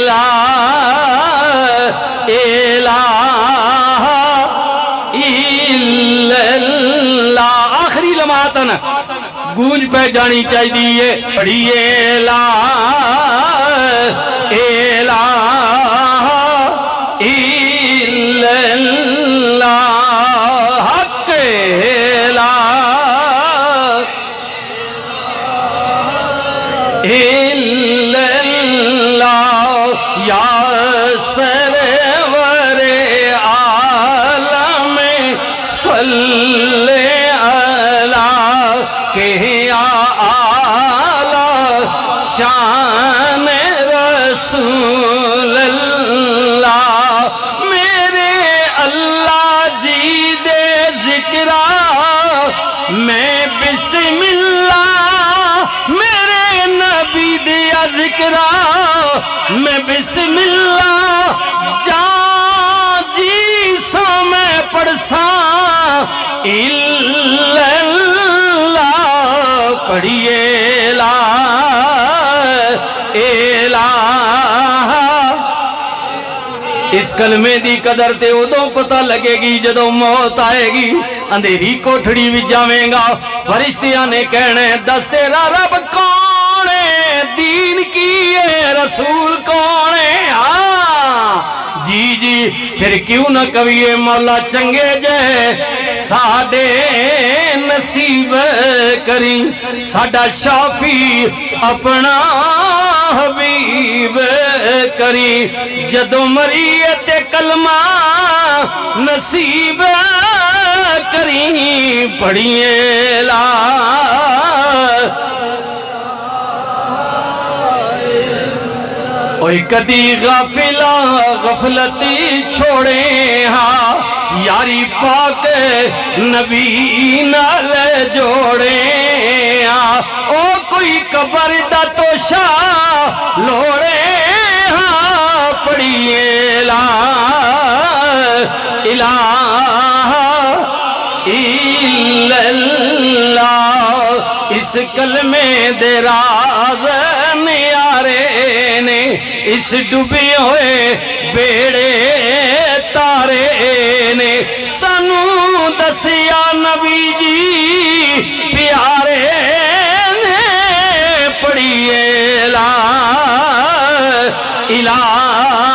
لا الہ الا اللہ. آخری لمحاتن گونج پہ جانی چاہیے. پڑھیے لا الہ الا اللہ. حق لا الا اللہ. یا سرور عالم صلی اللہ کہ یا اعلی شان رسول اللہ. میرے اللہ جی دے ذکرہ میں بسم اللہ. میرے نبی دیا ذکرہ میں بسم اللہ. جان جی سا میں پڑھساں الا اللہ. پڑھیے لا الہ. اس کلمے دی قدر تے ادوں پتہ لگے گی جدوں موت آئے گی. اندھیری کوٹھڑی وچ جاویں گا. فرشتیاں نے کہنے دس تیرا رب کون ہے, دین کی ہے, رسول کون ہے. جی جی پھر کیوں نہ کہیے مولا چنگے جے ساڈے نصیب کریں. ساڈا شافی اپنا حبیب کریں. جدوں مریے تے کلمہ نصیب کریں. پڑھیے لا اوہ کدی غافلہ غفلتی چھوڑے ہاں. یاری پاک نبی نال جوڑے ہاں. او کوئی قبر دا توشہ لوڑے ہاں. پڑھیے لا الہ الا اللہ. اس کلمے دے راز نیارے نے اس ڈوبے ہوئے بیڑے تارے نے سانو دسیا نبی جی پیارے نے. پڑھیے لا الہ